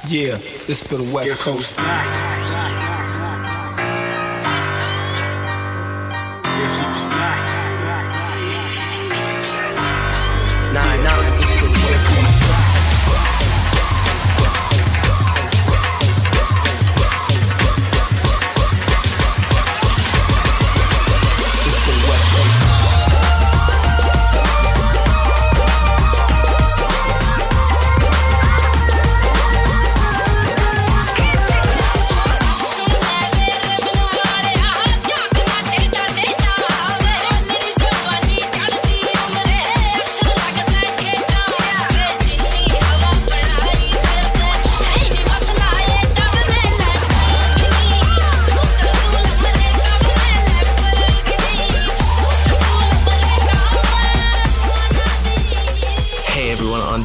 Yeah, this for the West Coast. Nah, this for the West Coast.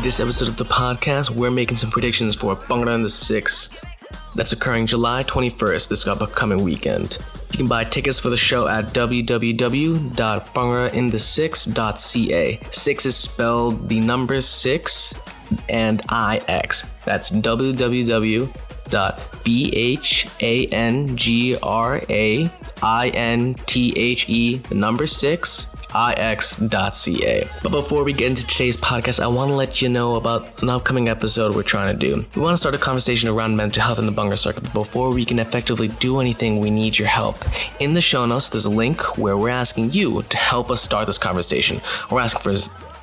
This episode of the podcast, we're making some predictions for Bhangra in the 6 that's occurring July 21st, this upcoming weekend. You can buy tickets for the show at www.bhangrainthe6.ca. 6 is spelled the number 6 and IX. That's www.bhangrainthe, the number 6, ix.ca. But before we get into today's podcast, I want to let you know about an upcoming episode we're trying to do. We want to start a conversation around mental health in the Bhangra circuit, but before we can effectively do anything, we need your help. In the show notes, there's a link where we're asking you to help us start this conversation. We're asking for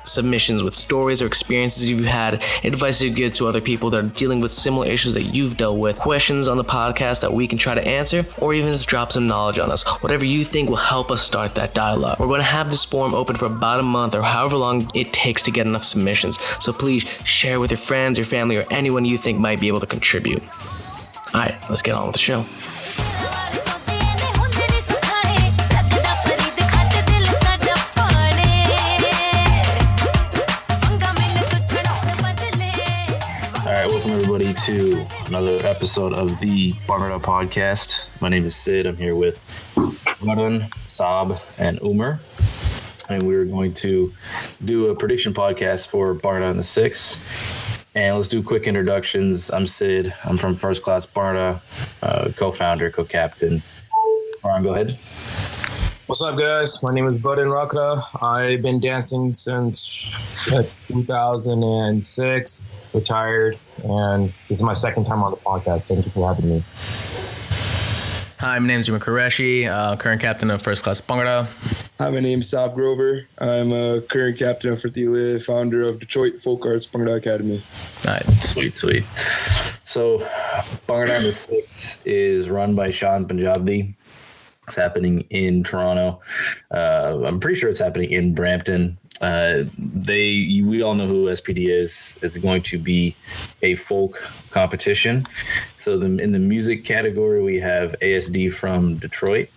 submissions with stories or experiences you've had, advice you give to other people that are dealing with similar issues that you've dealt with, questions on the podcast that we can try to answer, or even just drop some knowledge on us. Whatever you think will help us start that dialogue. We're going to have this forum open for about a month or however long it takes to get enough submissions. So please share with your friends, your family, or anyone you think might be able to contribute. Alright, let's get on with the show. Welcome everybody to another episode of the Bhangra podcast. My name is Sid. I'm here with Varan, Sahab, and Umer, and we're going to do a prediction podcast for Bhangra in the 6. And let's do quick introductions. I'm Sid. I'm from First Class Bhangra, co-founder, co-captain. Varan, go ahead. What's up, guys? My name is Varan Rakhra. I've been dancing since 2006, retired, and this is my second time on the podcast. Thank you for having me. Hi, my name is Umer Qureshi, current captain of First Class Bhangra. Hi, my name is Sahab Grover. I'm a current captain of Fertile, founder of Detroit Folk Arts Bhangra Academy. All right, sweet. So, Bhangra in the 6 is run by Shan Punjabi. It's happening in Toronto. I'm pretty sure it's happening in Brampton. We all know who SPD is. It's going to be a folk competition. So in the music category, we have ASD from Detroit,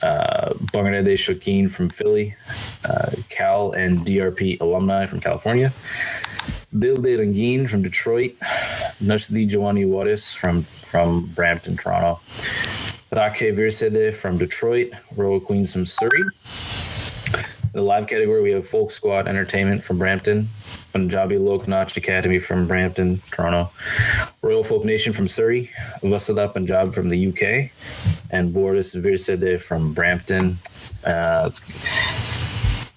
Bhangra de Shokeen from Philly, Cal and DRP alumni from California, Dil de Rangeen from Detroit, Nashdi Jawani Waris from Brampton, Toronto, Rakhe Virsede from Detroit, Royal Queens from Surrey. The live category, we have Folk Squad Entertainment from Brampton, Punjabi Lok Nach Academy from Brampton, Toronto, Royal Folk Nation from Surrey, Vasada Punjab from the UK, and Boris Virsede from Brampton. I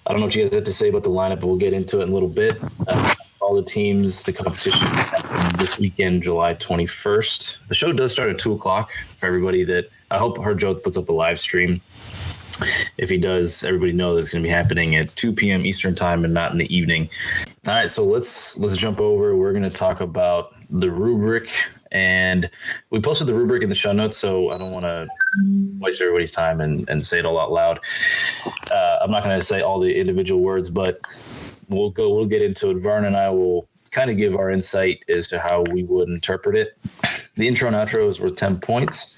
don't know what you guys have to say about the lineup, but we'll get into it in a little bit. All the teams, the competition this weekend, July 21st. The show does start at 2 o'clock for everybody that I hope Harjot puts up a live stream. If he does, everybody knows it's going to be happening at 2 p.m. Eastern time and not in the evening. All right, so let's jump over. We're going to talk about the rubric, and we posted the rubric in the show notes, so I don't want to waste everybody's time and say it all out loud. I'm not going to say all the individual words, but we'll get into it. Varn and I will kind of give our insight as to how we would interpret it. The intro and outro is worth 10 points.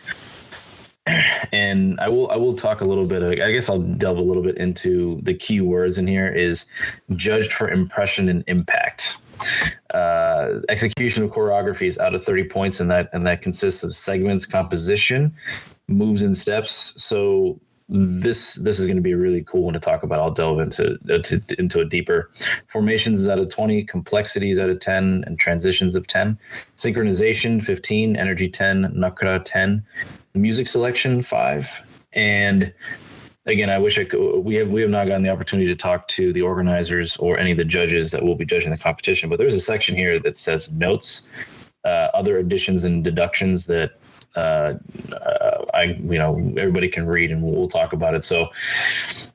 And I will talk a little bit. I guess I'll delve a little bit into the key words in here is judged for impression and impact. Execution of choreography is out of 30 points, and that consists of segments, composition, moves, and steps. So this is going to be a really cool one to talk about. I'll delve into a deeper. Formations is out of 20, complexity is out of 10, and transitions of 10. Synchronization 15, energy 10, Nakhra 10, music selection 5. And again, I wish I could. We have not gotten the opportunity to talk to the organizers or any of the judges that will be judging the competition. But there's a section here that says notes, other additions and deductions that everybody can read, and we'll talk about it. So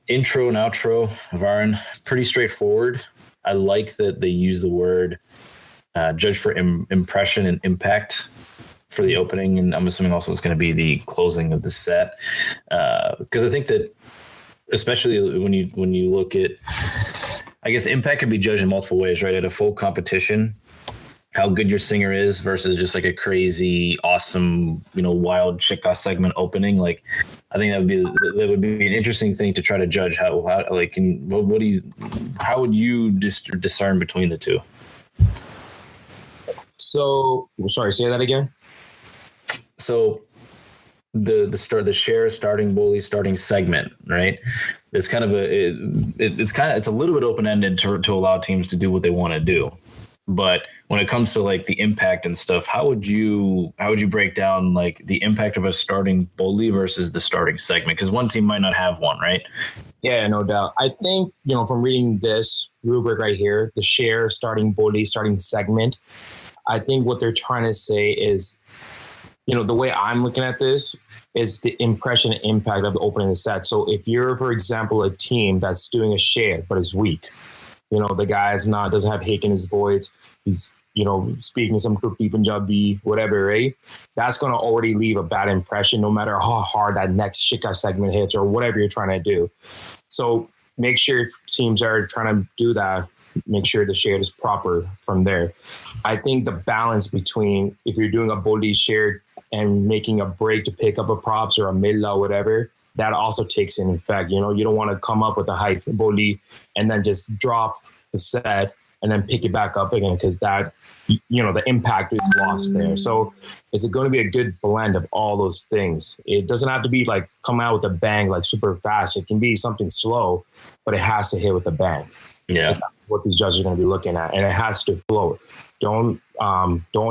intro and outro, Varan, pretty straightforward. I like that they use the word judge for impression and impact for the opening, and I'm assuming also it's going to be the closing of the set, because I think that especially when you look at, I guess impact can be judged in multiple ways, right? At a full competition, how good your singer is versus just like a crazy, awesome, wild Shikha segment opening. Like, I think that would be an interesting thing to try to judge. How would you discern between the two? So, sorry, say that again. So the share starting bully starting segment, right? It's kind of it's a little bit open ended to allow teams to do what they want to do. But when it comes to like the impact and stuff, how would you break down like the impact of a starting bully versus the starting segment? Because one team might not have one, right? Yeah, no doubt. I think, from reading this rubric right here, the share, starting bully, starting segment, I think what they're trying to say is, the way I'm looking at this is the impression and impact of the opening of the set. So if you're, for example, a team that's doing a share but is weak, the guy doesn't have hake in his voice, he's speaking some Kurti Punjabi, whatever, right? That's going to already leave a bad impression no matter how hard that next Shikha segment hits or whatever you're trying to do. So make sure teams are trying to do that. Make sure the share is proper from there. I think the balance between if you're doing a bully share and making a break to pick up a props or a milla or whatever, that also takes in effect. You don't want to come up with a high bully and then just drop the set and then pick it back up again, because that, the impact is lost there. So it's going to be a good blend of all those things. It doesn't have to be like come out with a bang, like super fast. It can be something slow, but it has to hit with a bang. Yeah. That's what these judges are going to be looking at, and it has to float. Don't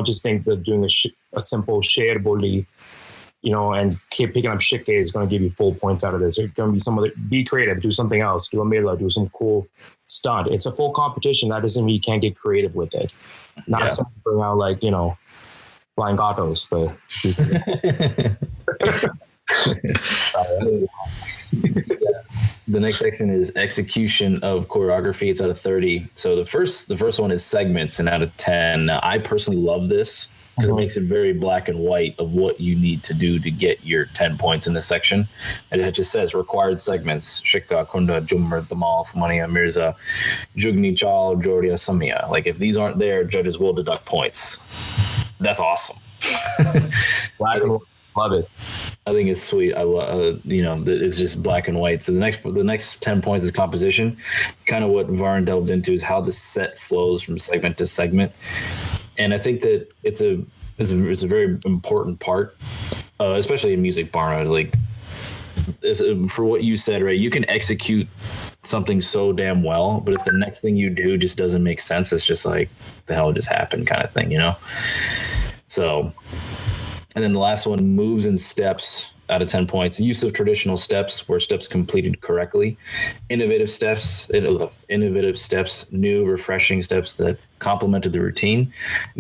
just think that doing a simple share bully, and keep picking up Shikha is going to give you full points out of this. It's going to be be creative, do something else, do a mela, do some cool stunt. It's a full competition. That doesn't mean you can't get creative with it. Not something around like, flying autos, but The next section is execution of choreography. It's out of 30. So the first one is segments, and out of 10. Now, I personally love this because it makes it very black and white of what you need to do to get your 10 points in this section. And it just says required segments: Shikha, Kunda, Jummer, Damal, Fumania, Mirza, Jugni, Chal, Joria, Samia. Like, if these aren't there, judges will deduct points. That's awesome. black and white. Love it. I think it's sweet. I it's just black and white. So the next 10 points is composition. Kind of what Varan delved into is how the set flows from segment to segment, and I think that it's a very important part, especially in music, Bhangra. Like, for what you said, right? You can execute something so damn well, but if the next thing you do just doesn't make sense, it's just like, the hell just happened, kind of thing, So. And then the last one, moves and steps, out of 10 points. Use of traditional steps, where steps completed correctly. Innovative steps, new, refreshing steps that complemented the routine.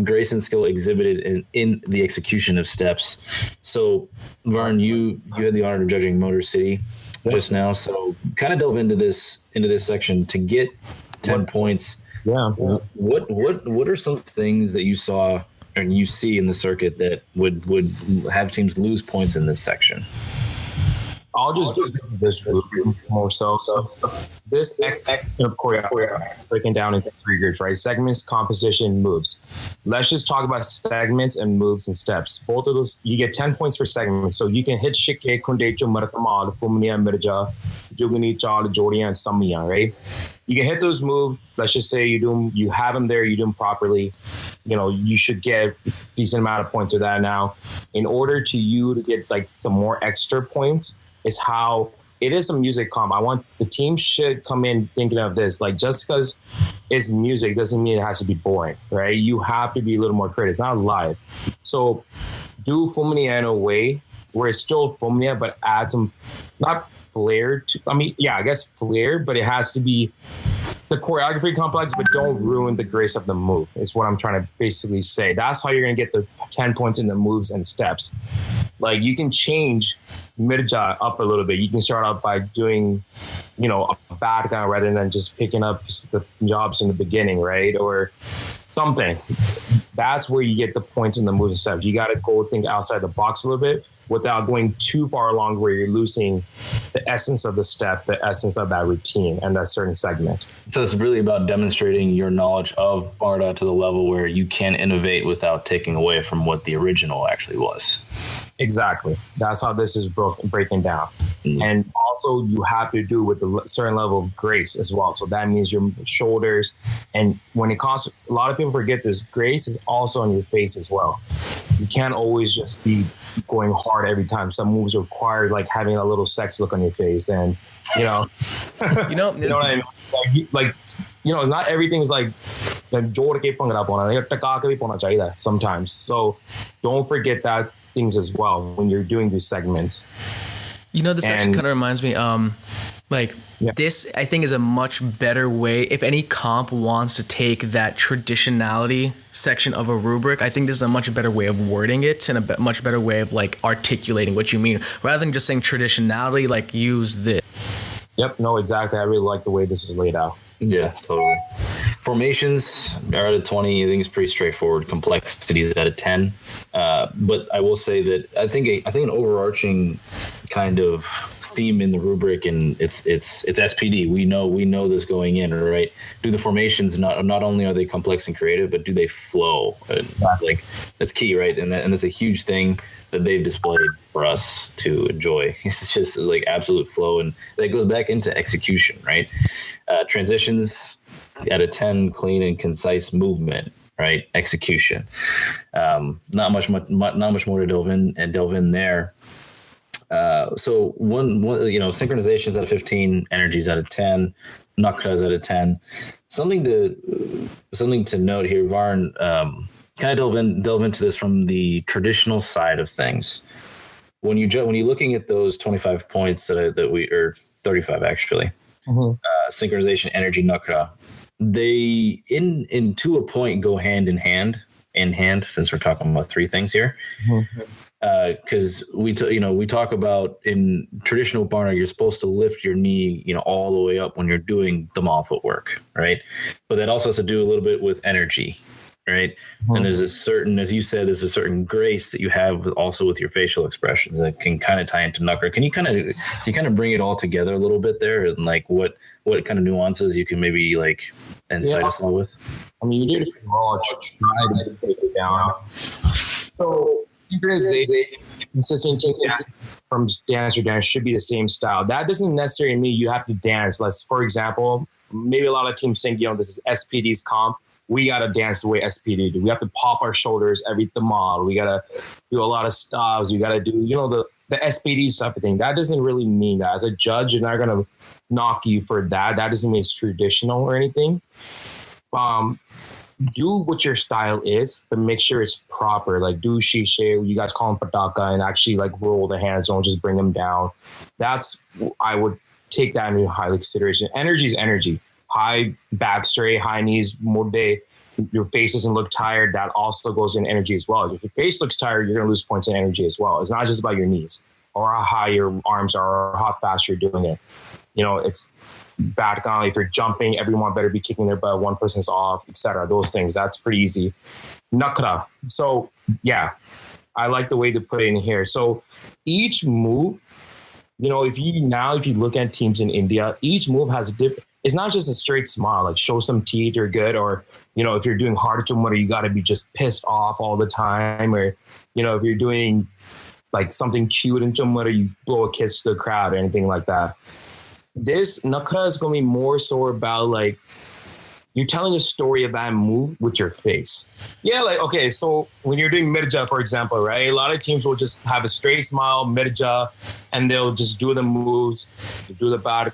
Grace and skill exhibited in the execution of steps. So, Varan, you had the honor of judging Motor City just now. So, kind of delve into this section to get 10 points. Yeah. What are some things that you saw and you see in the circuit that would have teams lose points in this section? I'll just do this more so. So this section of choreography breaking down into 3 groups, right? Segments, composition, moves. Let's just talk about segments and moves and steps. Both of those, you get 10 points for segments. So you can hit Shikha, Kundecho, Maratamal, Fumnia, Mirja, Jugani, Chal, Jodia, and Samia, right? You can hit those moves. Let's just say you have them there, you do them properly. You should get a decent amount of points for that. Now, in order to get like some more extra points, is how it is a music comp. I want the team should come in thinking of this. Like, just because it's music doesn't mean it has to be boring, right? You have to be a little more creative. It's not live. So do Fumania in a way where it's still Fumania, but add some, not flair to, I guess flair, but it has to be the choreography complex, but don't ruin the grace of the move, is what I'm trying to basically say. That's how you're going to get the 10 points in the moves and steps. Like, you can change Mirja up a little bit. You can start out by doing, a bad guy rather than just picking up the jobs in the beginning, right? Or something. That's where you get the points in the moves and steps. You got to go think outside the box a little bit without going too far along where you're losing the essence of the step, the essence of that routine and that certain segment. So it's really about demonstrating your knowledge of Bhangra to the level where you can innovate without taking away from what the original actually was. Exactly. That's how this is breaking down. Mm-hmm. And also you have to do with a certain level of grace as well. So that means your shoulders. And when it comes, a lot of people forget this, grace is also on your face as well. You can't always just be going hard every time. Some moves require like having a little sex look on your face, and you know what I mean? Like not everything is like sometimes. So don't forget that things as well when you're doing these segments. This actually kind of reminds me, this I think is a much better way. If any comp wants to take that traditionality section of a rubric, I think this is a much better way of wording it and a much better way of like articulating what you mean, rather than just saying traditionality, like use this. Yep, no, exactly. I really like the way this is laid out. Yeah, totally. Formations are at a 20. I think it's pretty straightforward. Complexity is at a 10. But I will say that I think an overarching kind of theme in the rubric, and it's SPD. We know this going in, right? Do the formations not only are they complex and creative, but do they flow? Like that's key, right? And that's a huge thing that they've displayed for us to enjoy. It's just like absolute flow, and that goes back into execution, right? Transitions at a 10, clean and concise movement, right? Execution. Not much more to delve in there. So one synchronizations out of 15, energies out of 10, Nakras out of 10. Something to note here, Varan, kind of delve into this from the traditional side of things. When you're looking at those 25 points that we or 35 actually, synchronization, energy, Nakra, they in to a point go hand in hand, since we're talking about three things here. Because we talk about in traditional Bhangra, you're supposed to lift your knee, all the way up when you're doing the Dhamma footwork, right? But that also has to do a little bit with energy, right? And there's a certain, as you said, there's a certain grace that you have also with your facial expressions that can kind of tie into Nakra. Can you kind of bring it all together a little bit there, and like what kind of nuances you can maybe like insight us all with? I mean, you did pretty well. Try to take it down. So synchronization, consistent dance from dance to dance should be the same style. That doesn't necessarily mean you have to dance. Let's, for example, maybe a lot of teams think, this is SPD's comp. We got to dance the way SPD do. We have to pop our shoulders every model. We got to do a lot of stops. We got to do, the SPD stuff. I think that doesn't really mean that. As a judge, you're not going to knock you for that. That doesn't mean it's traditional or anything. Do what your style is, but make sure it's proper. Like do shishe, you guys call them pataka, and actually like roll the hands, don't just bring them down. I would take that into high consideration. Energy is energy. High back straight, high knees, mudde. Your face doesn't look tired. That also goes in energy as well. If your face looks tired, you're going to lose points in energy as well. It's not just about your knees or how high your arms are or how fast you're doing it. It's bad. If you're jumping, everyone better be kicking their butt. One person's off, etc. Those things. That's pretty easy. Nakra. So yeah, I like the way to put it in here. So each move, if you look at teams in India, each move has a dip. It's not just a straight smile, like show some teeth, you're good. Or, if you're doing hard chumara, you got to be just pissed off all the time. Or, if you're doing like something cute in chumara, you blow a kiss to the crowd or anything like that. This Nakra is going to be more so about like, you're telling a story of that move with your face. Yeah, like, okay, so when you're doing Mirja, for example, right? A lot of teams will just have a straight smile, Mirja, and they'll just do the moves, do the Bhangra,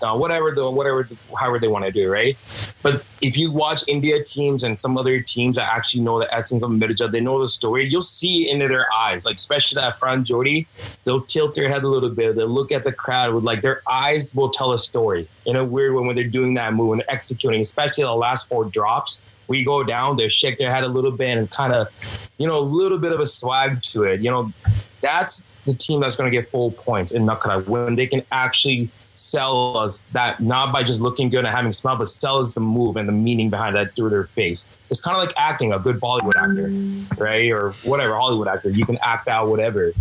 however they want to do, right? But if you watch India teams and some other teams that actually know the essence of Mirja, they know the story, you'll see it into their eyes, like especially that front Jodi, they'll tilt their head a little bit, they'll look at the crowd with like their eyes will tell a story in a weird way when they're doing that move and they're executing, especially the last 4 drops. Where you go down, they shake their head a little bit and kind of, a little bit of a swag to it. That's the team that's going to get full points in Nakhra when they can actually sell us that, not by just looking good and having smile, but sell us the move and the meaning behind that through their face. It's kind of like acting, a good Bollywood actor, right? Or whatever, Hollywood actor. You can act out whatever.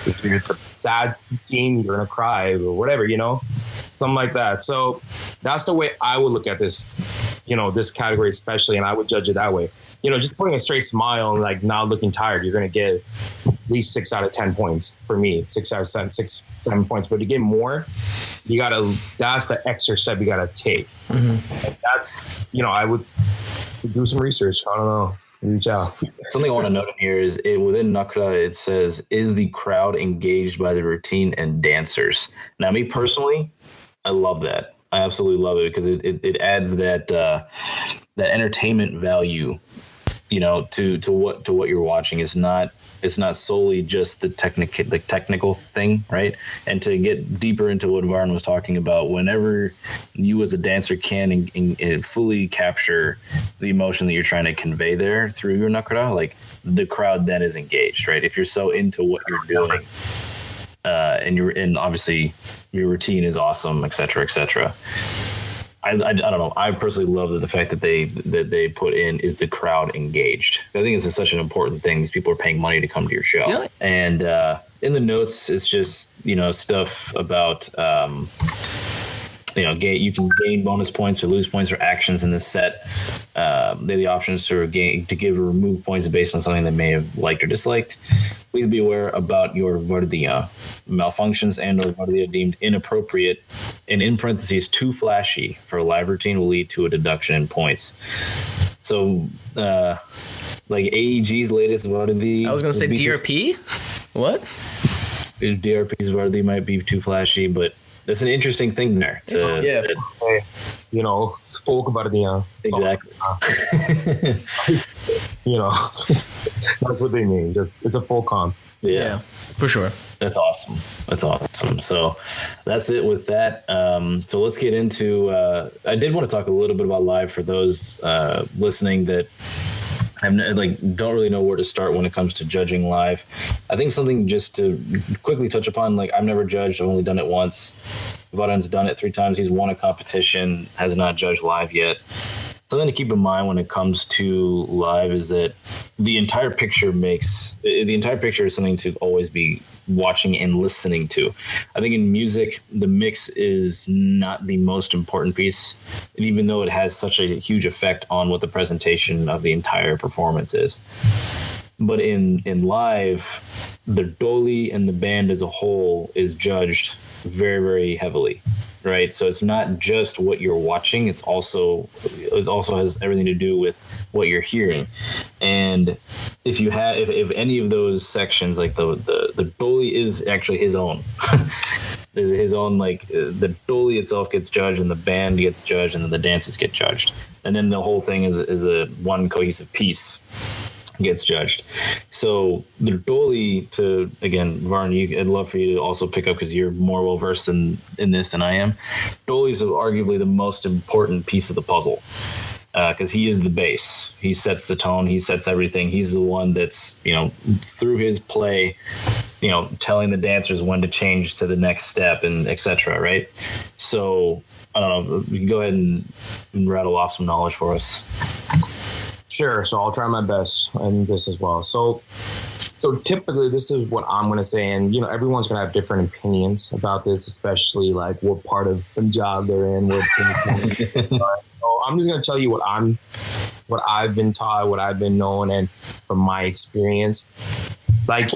If it's a sad scene, you're going to cry or whatever, something like that. So that's the way I would look at this, this category especially, and I would judge it that way. Just putting a straight smile and like not looking tired, you're going to get at least 6 out of 10 points for me, 6 out of 7, 6, 7 points. But to get more, that's the extra step you got to take. Mm-hmm. And that's, I would do some research. I don't know. Reach out. Something I want to note in here is within Nakhra, it says, is the crowd engaged by the routine and dancers? Now, me personally, I love that. I absolutely love it because it adds that entertainment value, to what you're watching. It's not solely just the technical thing, right? And to get deeper into what Varan was talking about, whenever you as a dancer can and fully capture the emotion that you're trying to convey there through your Nakhra, like the crowd then is engaged, right? If you're so into what you're doing, and obviously your routine is awesome, et cetera, et cetera. I don't know. I personally love the fact that they put in is the crowd engaged. I think it's such an important thing. These people are paying money to come to your show. Yeah. And in the notes, it's just, stuff about, you can gain bonus points or lose points for actions in this set. They have the options to give or remove points based on something they may have liked or disliked. Please be aware about your Vardiya. Malfunctions and or Vardiya deemed inappropriate and in parentheses too flashy for a live routine will lead to a deduction in points. So, like AEG's latest Vardiya. I was going to say DRP? What? DRP's Vardiya might be too flashy, but that's an interesting thing there. Folk Vardiya. Exactly. That's what they mean. Just it's a full comp. Yeah, for sure. That's awesome. So that's it with that. So let's get into. I did want to talk a little bit about live for those listening that don't really know where to start when it comes to judging live. I think something just to quickly touch upon, I've never judged. I've only done it once. Varan's done it 3 times. He's won a competition, has not judged live yet. Something to keep in mind when it comes to live is that the entire picture is something to always be watching and listening to. I think in music, the mix is not the most important piece, even though it has such a huge effect on what the presentation of the entire performance is. But in live, the doli and the band as a whole is judged very, very heavily. Right. So it's not just what you're watching. It also has everything to do with what you're hearing. And if any of those sections, like the doli is actually his own. There's his own, the doli itself gets judged and the band gets judged and then the dancers get judged. And then the whole thing is a one cohesive piece gets judged. So the doli, Varan, I'd love for you to also pick up because you're more well versed in this than I am. Doli is arguably the most important piece of the puzzle because he is the base. He sets the tone. He sets everything. He's the one that's through his play, telling the dancers when to change to the next step and etc. Right. So I don't know. You can go ahead and rattle off some knowledge for us. Sure. So I'll try my best in this as well. So typically this is what I'm going to say. And, everyone's going to have different opinions about this, especially what part of Punjab they're in. So I'm just going to tell you what I've been taught, what I've been known, and from my experience, like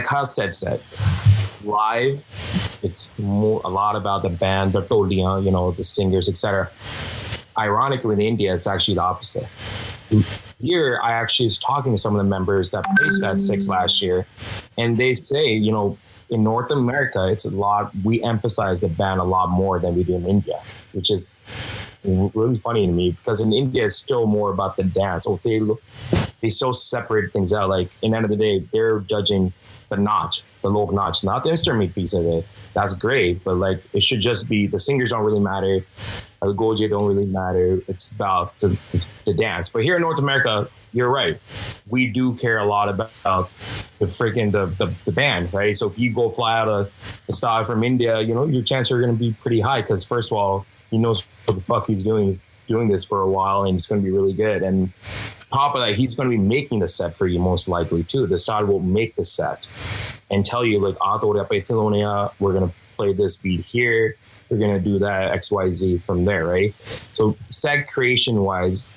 how said, live, it's a lot about the band, the toliyan, the singers, etc. ironically, in India, it's actually the opposite. Here, I actually was talking to some of the members that placed at 6 last year, and they say, you know, in North America, it's a lot. We emphasize the band a lot more than we do in India, which is really funny to me because in India, it's still more about the dance. Or they still separate things out. Like, in the end of the day, they're judging the notch, the lok notch, not the instrument piece of it. That's great, but like it should just be the singers don't really matter, the goje don't really matter. It's about the dance. But here in North America, you're right. We do care a lot about the freaking the band, right? So if you go fly out a star from India, you know your chances are going to be pretty high because first of all, he knows what the fuck he's doing. He's doing this for a while, and it's going to be really good. And top of that, he's going to be making the set for you most likely too. The star will make the set and tell you like, we're going to play this beat here. We're going to do that XYZ from there, right? So set creation wise,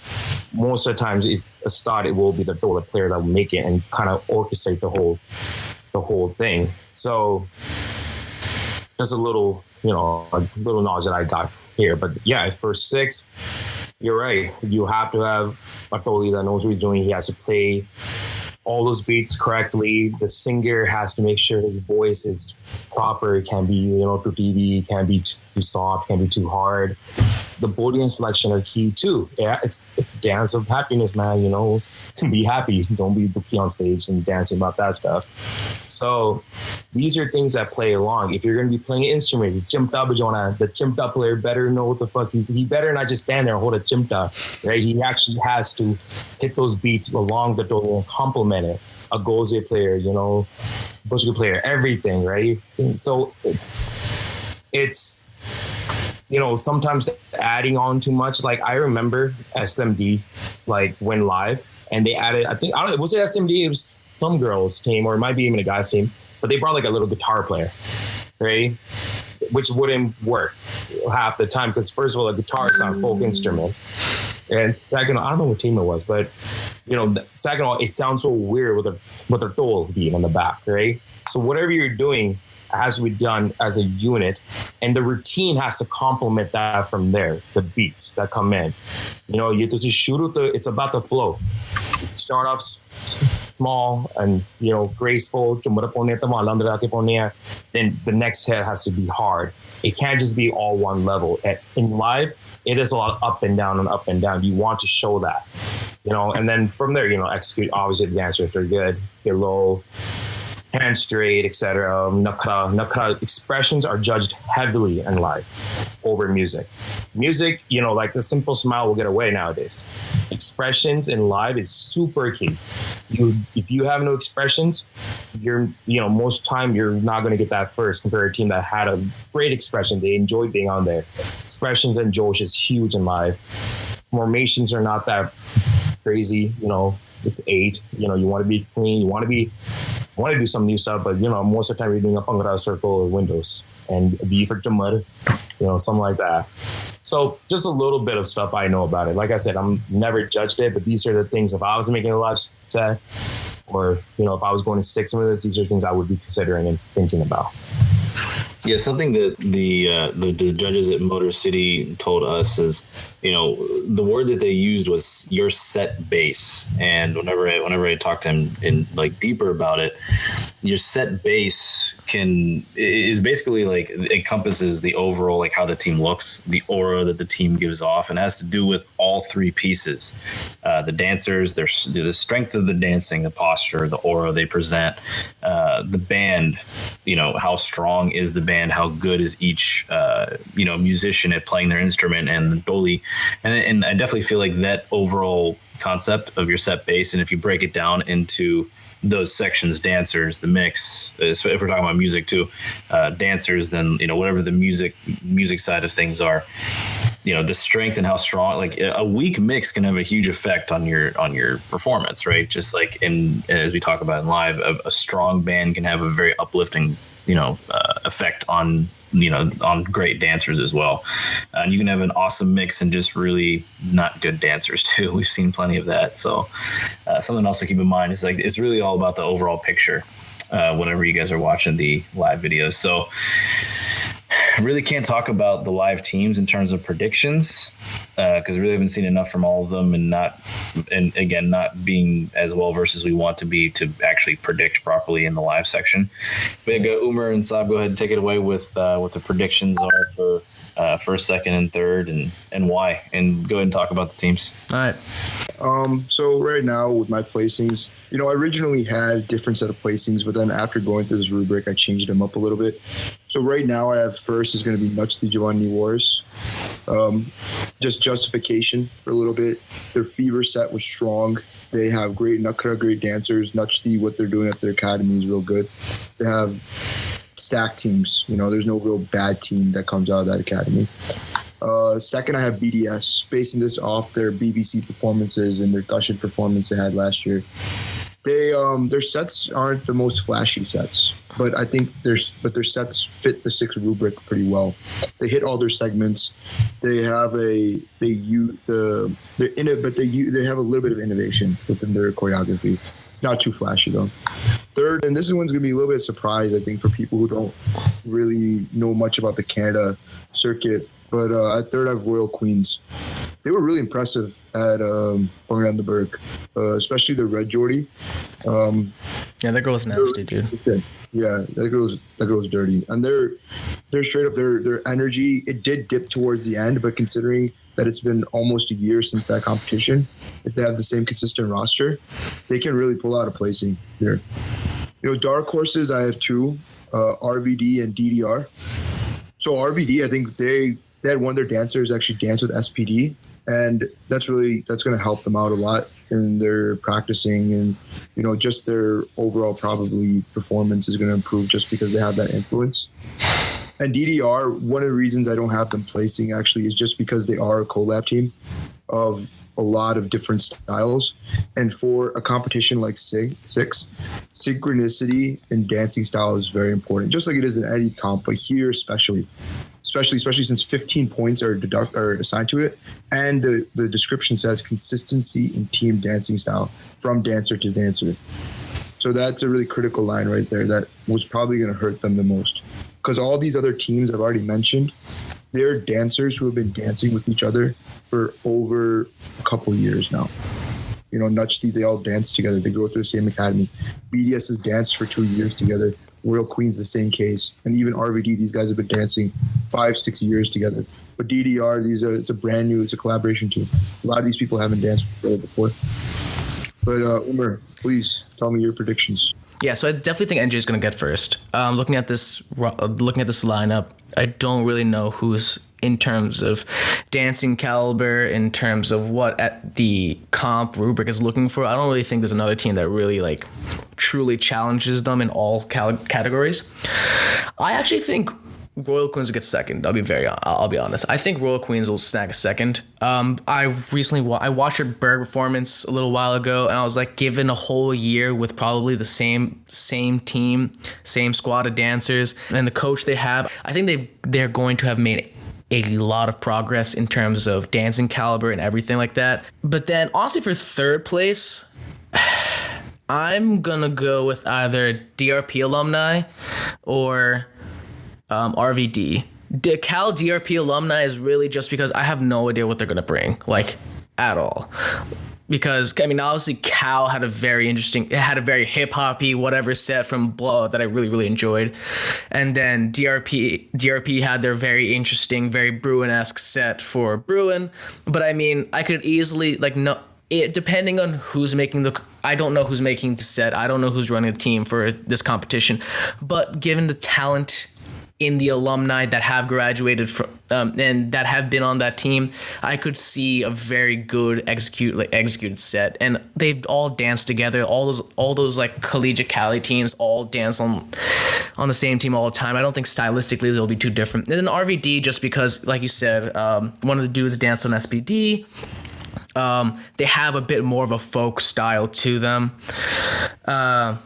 most of the times it's a start. It will be the player that will make it and kind of orchestrate the whole thing. So just a little knowledge that I got here. But yeah, for 6, you're right. You have to have a Toli that knows what he's doing. He has to play all those beats correctly. The singer has to make sure his voice is proper. It can be, too deep, it can be too soft, can be too hard. The body and selection are key too. Yeah, it's a dance of happiness, man. Be happy. Don't be dookie on stage and dancing about that stuff. So these are things that play along. If you're going to be playing an instrument, the chimta player better know what the fuck he better not just stand there and hold a chimta, right? He actually has to hit those beats along the door and complement it. A goze player, Bushka player, everything, right? So it's sometimes adding on too much. Like I remember SMD, like went live and they added, was it SMD? It was some girls team, or it might be even a guy's team, but they brought like a little guitar player, right? Which wouldn't work half the time because first of all, the guitar is not a folk instrument. And second, I don't know what team it was, but second of all, it sounds so weird with a dole beat on the back, right? So whatever you're doing has to be done as a unit, and the routine has to complement that from there. The beats that come in, it's about the flow. Start off small and graceful. Then the next hit has to be hard. It can't just be all one level. In live, it is a lot of up and down and up and down. You want to show that, and then from there, execute. Obviously, the dancers, if they're good, they're low, hand straight, etc. Nakra expressions are judged heavily in live over music. Music, like a simple smile will get away nowadays. Expressions in live is super key. If you have no expressions, most time you're not going to get that first compared to a team that had a great expression. They enjoyed being on there. Expressions and Josh is huge in live. Formations are not that crazy. It's 8. You want to be clean. You want to do some new stuff, but most of the time you're doing a Bhangra circle or windows and B for Jamar, something like that. So just a little bit of stuff I know about it. Like I said, I'm never judged it, but these are the things if I was making a live set or, if I was going to 6 with this, these are things I would be considering and thinking about. Yeah, something that the judges at Motor City told us is, the word that they used was your set base. And whenever I talked to him in like deeper about it, your set base is basically like encompasses the overall, like how the team looks, the aura that the team gives off, and has to do with all 3 pieces. The dancers, the strength of the dancing, the posture, the aura they present, the band, how strong is the band, how good is each, musician at playing their instrument, and the doli. And I definitely feel like that overall concept of your set base, and if you break it down into those sections, dancers, the mix, if we're talking about music too, dancers, then, whatever the music side of things are, the strength and how strong, like a weak mix can have a huge effect on your performance, right? Just like as we talk about in live, a strong band can have a very uplifting, effect on great dancers as well. And you can have an awesome mix and just really not good dancers too. We've seen plenty of that. So something else to keep in mind is like, it's really all about the overall picture whenever you guys are watching the live videos. So I really can't talk about the live teams in terms of predictions. because we really haven't seen enough from all of them, and again, not being as well versed as we want to be to actually predict properly in the live section. But Umer and Sahab, go ahead and take it away with what the predictions are for first, second, and third, and why, and go ahead and talk about the teams. All right. So right now with my placings, I originally had a different set of placings, but then after going through this rubric, I changed them up a little bit. So right now I have first is going to be Nuts Giovanni Wars. Just justification for a little bit. Their fever set was strong. They have great Nakhra, great dancers. Nutsty, what they're doing at their academy is real good. They have stacked teams. There's no real bad team that comes out of that academy. Second, I have BDS, basing this off their BBC performances and their Dushan performance they had last year. Their sets aren't the most flashy sets, but I think their sets fit the 6 rubric pretty well. They hit all their segments. They have but they have a little bit of innovation within their choreography. It's not too flashy though. Third, and this one's gonna be a little bit of surprise, I think, for people who don't really know much about the Canada circuit. But at third, I have Royal Queens. They were really impressive at Bhangra, especially the red Geordie. Yeah, that girl's nasty, dude. Yeah, that girl's dirty, and they're straight up. Their energy, it did dip towards the end, but considering that it's been almost a year since that competition, if they have the same consistent roster, they can really pull out a placing here. Dark horses, I have 2, RVD and DDR. So RVD, I think they had one of their dancers actually dance with SPD, and that's going to help them out a lot in their practicing, and just their overall probably performance is going to improve just because they have that influence. And DDR, one of the reasons I don't have them placing actually is just because they are a collab team of a lot of different styles, and for a competition like Six, synchronicity and dancing style is very important, just like it is in any comp, but here especially since 15 points are assigned to it, and the description says consistency in team dancing style from dancer to dancer. So that's a really critical line right there that was probably going to hurt them the most, because all these other teams I've already mentioned, they're dancers who have been dancing with each other for over a couple of years now. Nutsty, they all dance together. They go through the same academy. BDS has danced for 2 years together. Royal Queen's the same case. And even RVD, these guys have been dancing 5-6 years together. But DDR, it's a collaboration team. A lot of these people haven't danced before. But Umer, please tell me your predictions. Yeah, so I definitely think NJ is going to get first. Looking at this lineup, I don't really know who's in terms of dancing caliber, in terms of what at the comp rubric is looking for. I don't really think there's another team that really truly challenges them in all categories. I actually think Royal Queens will get second. I'll be honest. I think Royal Queens will snag a second. I watched her Berg performance a little while ago, and I was like, given a whole year with probably the same team, same squad of dancers, and the coach they have, I think they're going to have made a lot of progress in terms of dancing caliber and everything like that. But then honestly, for third place, I'm gonna go with either DRP alumni or RVD. The Cal DRP alumni is really just because I have no idea what they're gonna bring, at all. Because obviously Cal had a very hip hoppy whatever set from Blow that I really, really enjoyed, and then DRP had their very interesting, very Bruin-esque set for Bruin. But I could easily depending on who's making I don't know who's making the set. I don't know who's running the team for this competition. But given the talent in the alumni that have graduated from and that have been on that team, I could see a very good executed set, and they've all danced together. All those collegiate Cali teams all dance on the same team all the time. I don't think stylistically they'll be too different. And then RVD, just because, like you said, one of the dudes danced on SPD. They have a bit more of a folk style to them. But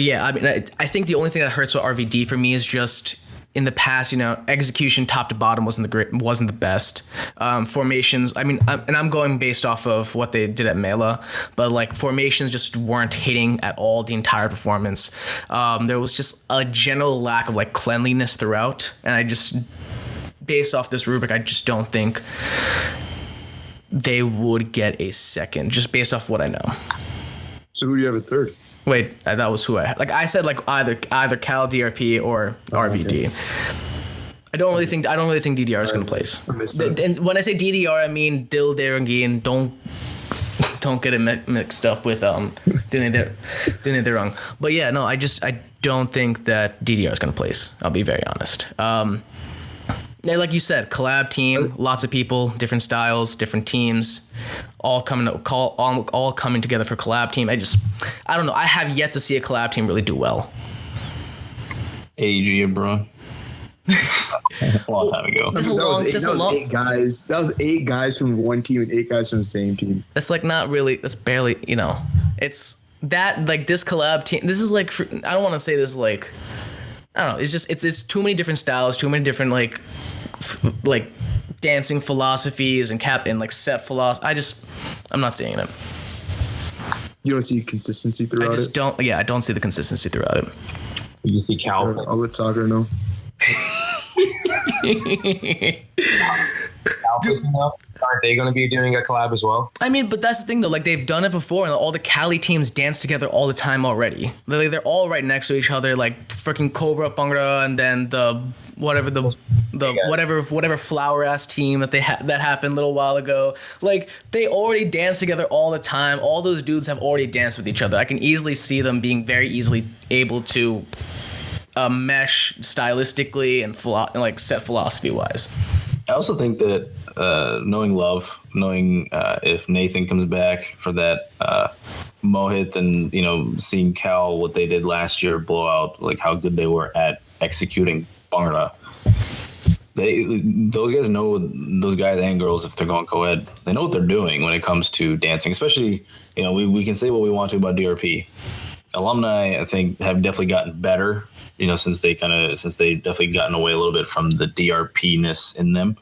yeah, I think the only thing that hurts with RVD for me is just, in the past, execution top to bottom wasn't the best. Formations, I'm going based off of what they did at Mela, but formations just weren't hitting at all the entire performance. There was just a general lack of based off this rubric, I just don't think they would get a second, just based off what I know. So who do you have at third? Wait, that was who I had. Like I said, like either Cal, DRP, or RVD. Okay. I don't really think DDR is going to place. And when I say DDR, I mean Dil Derangin. Don't get it mixed up with Dinederang. But yeah, no, I don't think that DDR is going to place. I'll be very honest. Yeah, like you said, collab team, lots of people, different styles, different teams, all coming together for collab team. I don't know. I have yet to see a collab team really do well. AG, bro. A long time ago. That was 8 guys. That was 8 guys from one team and 8 guys from the same team. That's like not really. That's barely. It's that like this collab team. This is like I don't want to say this like. I don't know. It's just it's too many different styles, too many different like dancing philosophies and like set philosophy. I'm not seeing it. You don't see consistency throughout it? I don't see the consistency throughout it. You see Cal. I'll let Sagar know. Aren't they going to be doing a collab as well? I mean, but that's the thing though. Like they've done it before, and all the Cali teams dance together all the time already. They're all right next to each other, like freaking Cobra, Bhangra, and then whatever flower ass team that that happened a little while ago. Like they already dance together all the time. All those dudes have already danced with each other. I can easily see them being very easily able to mesh stylistically and like set philosophy wise. I also think that knowing if Nathan comes back for that Mohit and seeing Cal, what they did last year, blow out, like how good they were at executing Bhangra. Those guys know, those guys and girls, if they're going co-ed, they know what they're doing when it comes to dancing. Especially, we can say what we want to about DRP. Alumni, I think, have definitely gotten better. Since they definitely gotten away a little bit from the DRP-ness in them.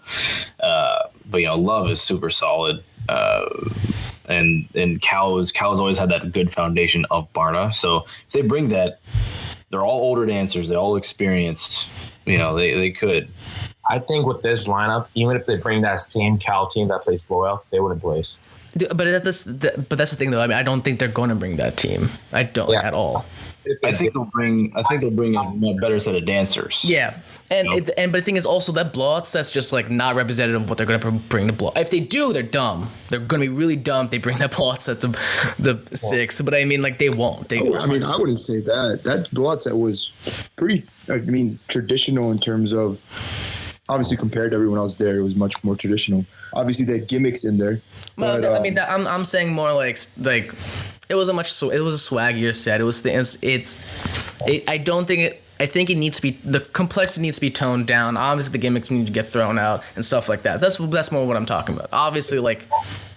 But Love is super solid. And Cal's always had that good foundation of Bhangra. So if they bring that, they're all older dancers, they're all experienced. They could. I think with this lineup, even if they bring that same Cal team that plays Blowout, they wouldn't place. But that's the thing though. I mean, I don't think they're going to bring that team. I don't at all. I think they'll bring a better set of dancers. Yeah, but the thing is also that blowout set's just like not representative of what they're going to bring to blowout. If they do, they're dumb. They're going to be really dumb if they bring that blowout set to the 6. But I mean, like they won't. I wouldn't say that. That blowout set was pretty. Traditional in terms of. Obviously, compared to everyone else there, it was much more traditional. Obviously, they had gimmicks in there. Well, but, I'm saying more like it was a swaggier set. It was I think it needs to be, the complexity needs to be toned down. Obviously, the gimmicks need to get thrown out and stuff like that. That's more what I'm talking about. Obviously, like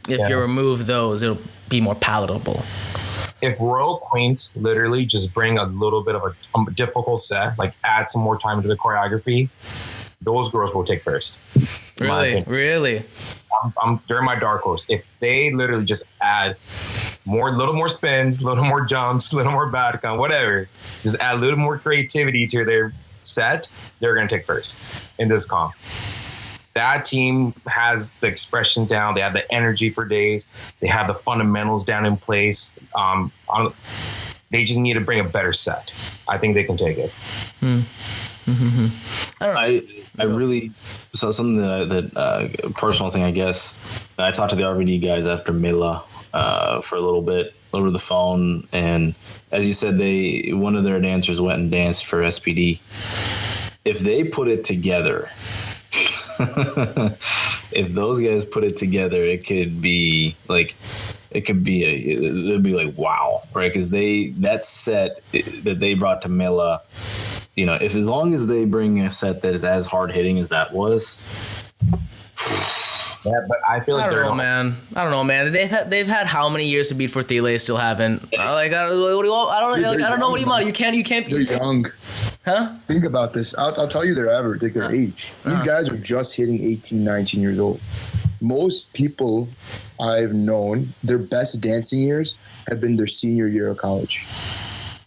if you remove those, it'll be more palatable. If Royal Queens literally just bring a little bit of a difficult set, like add some more time into the choreography, those girls will take first. Really? They're my dark horse. If they literally just add little more spins, little more jumps, little more badcon, whatever, just add a little more creativity to their set, they're going to take first in this comp. That team has the expression down. They have the energy for days. They have the fundamentals down in place. They just need to bring a better set. I think they can take it. Mm-hmm. I don't know. I really, so something that personal thing, I guess. I talked to the RVD guys after Mela for a little bit over the phone, and as you said, one of their dancers went and danced for SPD. If they put it together, if those guys put it together, it could be like wow, right? Because that set that they brought to Mela. If as long as they bring a set that is as hard hitting as that was. Yeah, but I feel like I don't know, man. They've had how many years to beat for Thiele, still haven't. I don't know what do you want. You can't. They're young. Huh? Think about this. I'll tell you their average, like their age. These guys are just hitting 18, 19 years old. Most people I've known, their best dancing years have been their senior year of college.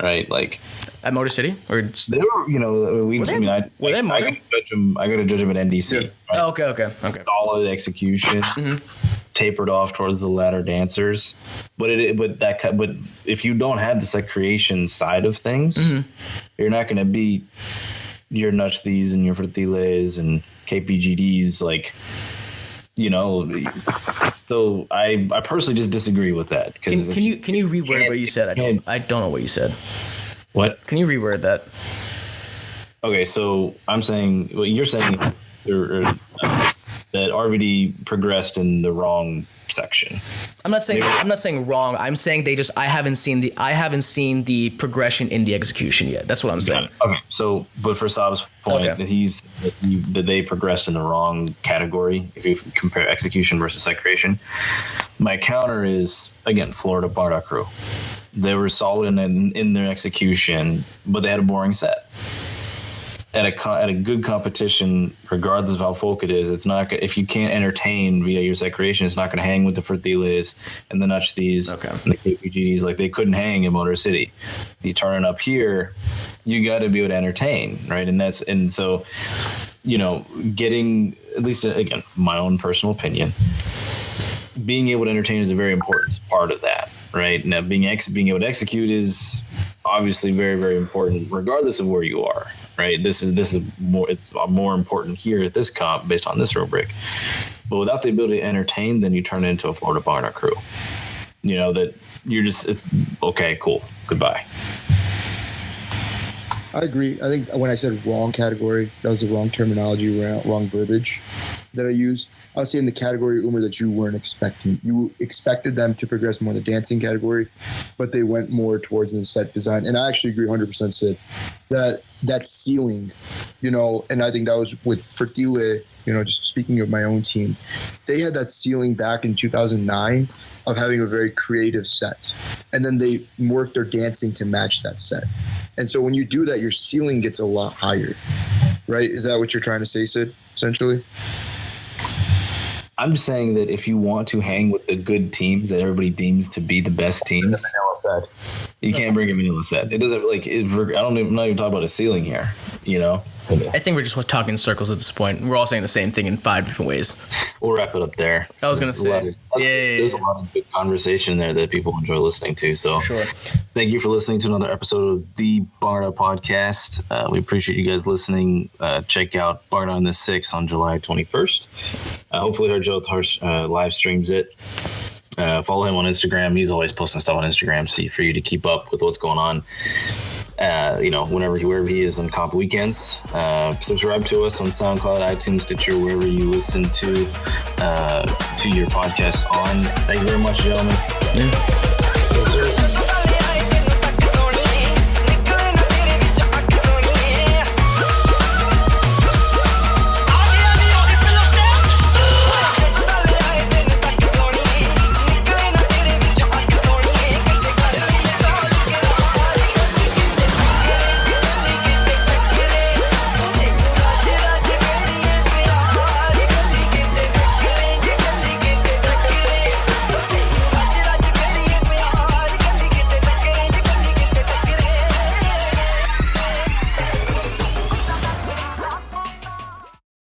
right? Like At Motor City, or they were, you know, I got to judge them at NDC. Yeah. Right? oh, okay. Solid execution, tapered off towards the ladder dancers, but if you don't have the creation side of things, you're not going to beat your nuts these and your frutiles and KPGDs, like, you know. So I personally just disagree with that. Can you reword what you said? I don't know what you said. What? Can you reword that? Okay, so I'm saying what you're saying that RVD progressed in the wrong section. I'm not saying wrong. I'm saying I haven't seen the progression in the execution yet. That's what I'm saying. Okay, so but for Saab's point, that they progressed in the wrong category if you compare execution versus set creation. My counter is, again, Florida Bardock crew. They were solid in their execution, but they had a boring set. At a good competition, regardless of how folk it is, it's not, if you can't entertain via your set creation, it's not going to hang with the Fertiles and the Nuchthys and the KPGDs. Like, they couldn't hang in Motor City. You turn it up here, you got to be able to entertain, right? And so, you know, getting, at least again, my own personal opinion, being able to entertain is a very important part of that, right? Now, being able to execute is obviously very, very important, regardless of where you are. Right. This is more. It's more important here at this comp based on this rubric. But without the ability to entertain, then you turn it into a Florida Bardock crew. You know, that you're just, it's okay, cool, goodbye. I agree. I think when I said wrong category, that was the wrong terminology, wrong verbiage that I used. I was saying the category, Umer, that you weren't expecting. You expected them to progress more in the dancing category, but they went more towards the set design. And I actually agree 100%, Sid, that ceiling, you know, and I think that was with Fertile, you know, just speaking of my own team, they had that ceiling back in 2009 of having a very creative set. And then they worked their dancing to match that set. And so when you do that, your ceiling gets a lot higher, right? Is that what you're trying to say, Sid, essentially? I'm just saying that if you want to hang with the good teams that everybody deems to be the best teams, you can't bring a vanilla set. It doesn't, like, I'm not even talking about a ceiling here, you know? I think we're just talking in circles at this point. We're all saying the same thing in 5 different ways. We'll wrap it up there. I was going to say. There's a lot of good conversation there that people enjoy listening to. So Thank you for listening to another episode of the Bhangra podcast. We appreciate you guys listening. Check out Bhangra on the 6th on July 21st. Hopefully Harjot live streams it. Follow him on Instagram. He's always posting stuff on Instagram, so for you to keep up with what's going on. You know, wherever he is on comp weekends. Subscribe to us on SoundCloud, iTunes, Stitcher, wherever you listen to your podcast on. Thank you very much, gentlemen. Yes, sir.